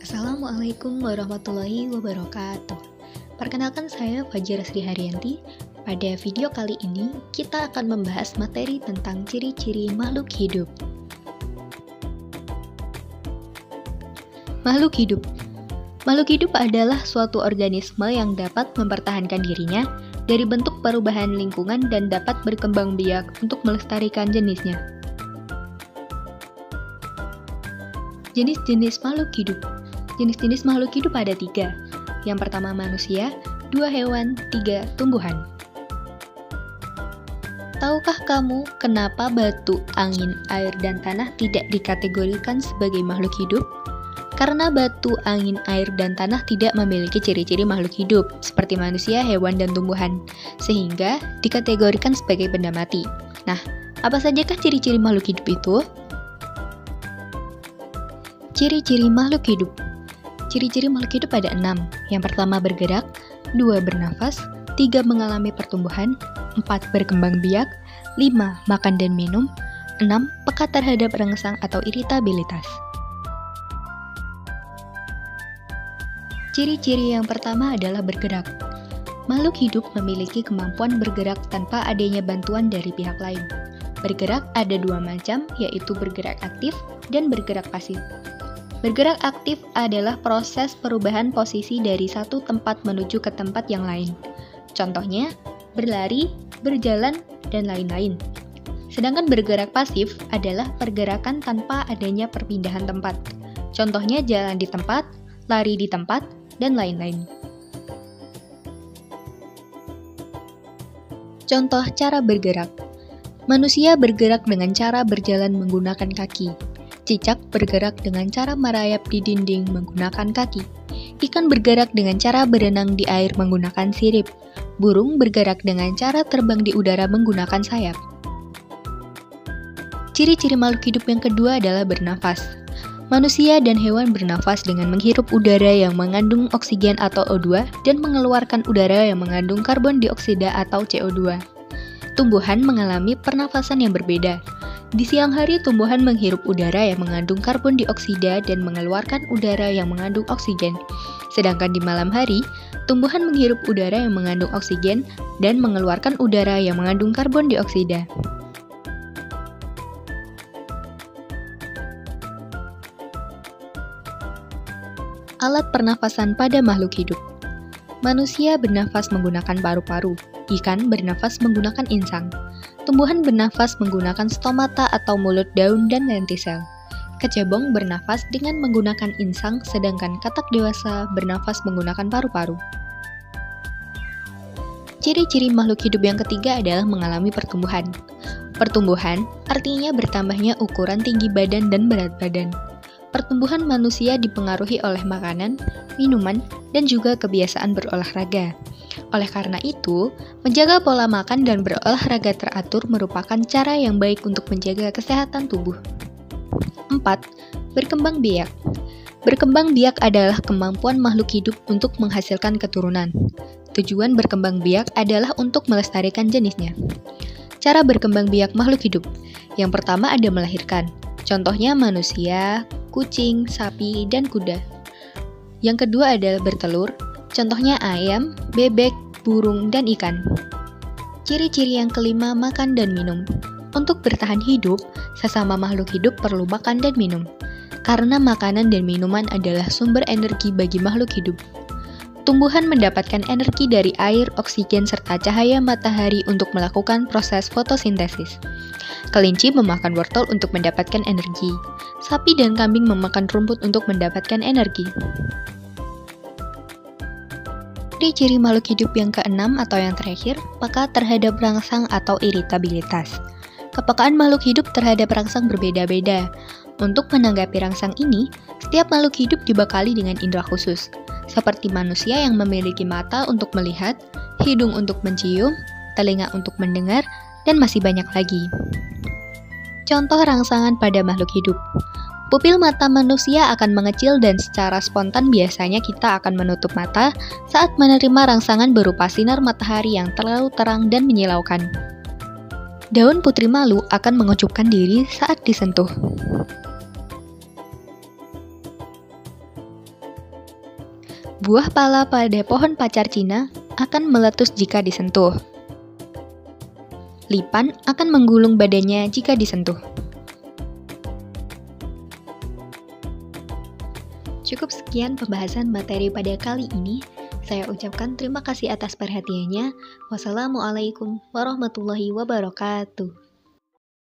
Assalamualaikum warahmatullahi wabarakatuh. Perkenalkan, saya Fajar Sri Haryanti. Pada video kali ini, kita akan membahas materi tentang ciri-ciri makhluk hidup. Makhluk hidup. Makhluk hidup adalah suatu organisme yang dapat mempertahankan dirinya dari bentuk perubahan lingkungan dan dapat berkembang biak untuk melestarikan jenisnya. Jenis-jenis makhluk hidup. Jenis-jenis makhluk hidup ada 3. Yang pertama manusia, 2 hewan, 3 tumbuhan. Tahukah kamu kenapa batu, angin, air, dan tanah tidak dikategorikan sebagai makhluk hidup? Karena batu, angin, air, dan tanah tidak memiliki ciri-ciri makhluk hidup seperti manusia, hewan, dan tumbuhan, sehingga dikategorikan sebagai benda mati. Nah, apa sajakah ciri-ciri makhluk hidup itu? Ciri-ciri makhluk hidup. Ciri-ciri makhluk hidup ada 6. Yang pertama bergerak, 2 bernafas, 3 mengalami pertumbuhan, 4 berkembang biak, 5 makan dan minum, 6 peka terhadap rangsang atau iritabilitas. Ciri-ciri yang pertama adalah bergerak. Makhluk hidup memiliki kemampuan bergerak tanpa adanya bantuan dari pihak lain. Bergerak ada 2 macam, yaitu bergerak aktif dan bergerak pasif. Bergerak aktif adalah proses perubahan posisi dari satu tempat menuju ke tempat yang lain. Contohnya, berlari, berjalan, dan lain-lain. Sedangkan bergerak pasif adalah pergerakan tanpa adanya perpindahan tempat. Contohnya jalan di tempat, lari di tempat, dan lain-lain. Contoh cara bergerak. Manusia bergerak dengan cara berjalan menggunakan kaki. Cicak bergerak dengan cara merayap di dinding menggunakan kaki. Ikan bergerak dengan cara berenang di air menggunakan sirip. Burung bergerak dengan cara terbang di udara menggunakan sayap. Ciri-ciri makhluk hidup yang kedua adalah bernafas. Manusia dan hewan bernafas dengan menghirup udara yang mengandung oksigen atau O2 dan mengeluarkan udara yang mengandung karbon dioksida atau CO2. Tumbuhan mengalami pernafasan yang berbeda. Di siang hari, tumbuhan menghirup udara yang mengandung karbon dioksida dan mengeluarkan udara yang mengandung oksigen. Sedangkan di malam hari, tumbuhan menghirup udara yang mengandung oksigen dan mengeluarkan udara yang mengandung karbon dioksida. Alat pernafasan pada makhluk hidup. Manusia bernafas menggunakan paru-paru, ikan bernafas menggunakan insang. Tumbuhan bernafas menggunakan stomata atau mulut daun dan lentisel. Kecebong bernafas dengan menggunakan insang, sedangkan katak dewasa bernafas menggunakan paru-paru. Ciri-ciri makhluk hidup yang ketiga adalah mengalami pertumbuhan. Pertumbuhan artinya bertambahnya ukuran tinggi badan dan berat badan. Pertumbuhan manusia dipengaruhi oleh makanan, minuman, dan juga kebiasaan berolahraga. Oleh karena itu, menjaga pola makan dan berolahraga teratur merupakan cara yang baik untuk menjaga kesehatan tubuh. 4. Berkembang biak. Berkembang biak adalah kemampuan makhluk hidup untuk menghasilkan keturunan. Tujuan berkembang biak adalah untuk melestarikan jenisnya. Cara berkembang biak makhluk hidup. Yang pertama ada melahirkan. Contohnya manusia, kucing, sapi, dan kuda. Yang kedua adalah bertelur. Contohnya ayam, bebek, burung, dan ikan. Ciri-ciri yang kelima, makan dan minum. Untuk bertahan hidup, sesama makhluk hidup perlu makan dan minum. Karena makanan dan minuman adalah sumber energi bagi makhluk hidup. Tumbuhan mendapatkan energi dari air, oksigen, serta cahaya matahari untuk melakukan proses fotosintesis. Kelinci memakan wortel untuk mendapatkan energi. Sapi dan kambing memakan rumput untuk mendapatkan energi. Ciri-ciri makhluk hidup yang keenam atau yang terakhir, peka terhadap rangsang atau iritabilitas. Kepekaan makhluk hidup terhadap rangsang berbeda-beda. Untuk menanggapi rangsang ini, setiap makhluk hidup dibekali dengan indera khusus, seperti manusia yang memiliki mata untuk melihat, hidung untuk mencium, telinga untuk mendengar, dan masih banyak lagi. Contoh rangsangan pada makhluk hidup. Pupil mata manusia akan mengecil dan secara spontan biasanya kita akan menutup mata saat menerima rangsangan berupa sinar matahari yang terlalu terang dan menyilaukan. Daun putri malu akan mengucupkan diri saat disentuh. Buah pala pada pohon pacar Cina akan meletus jika disentuh. Lipan akan menggulung badannya jika disentuh. Cukup sekian pembahasan materi pada kali ini. Saya ucapkan terima kasih atas perhatiannya. Wassalamualaikum warahmatullahi wabarakatuh.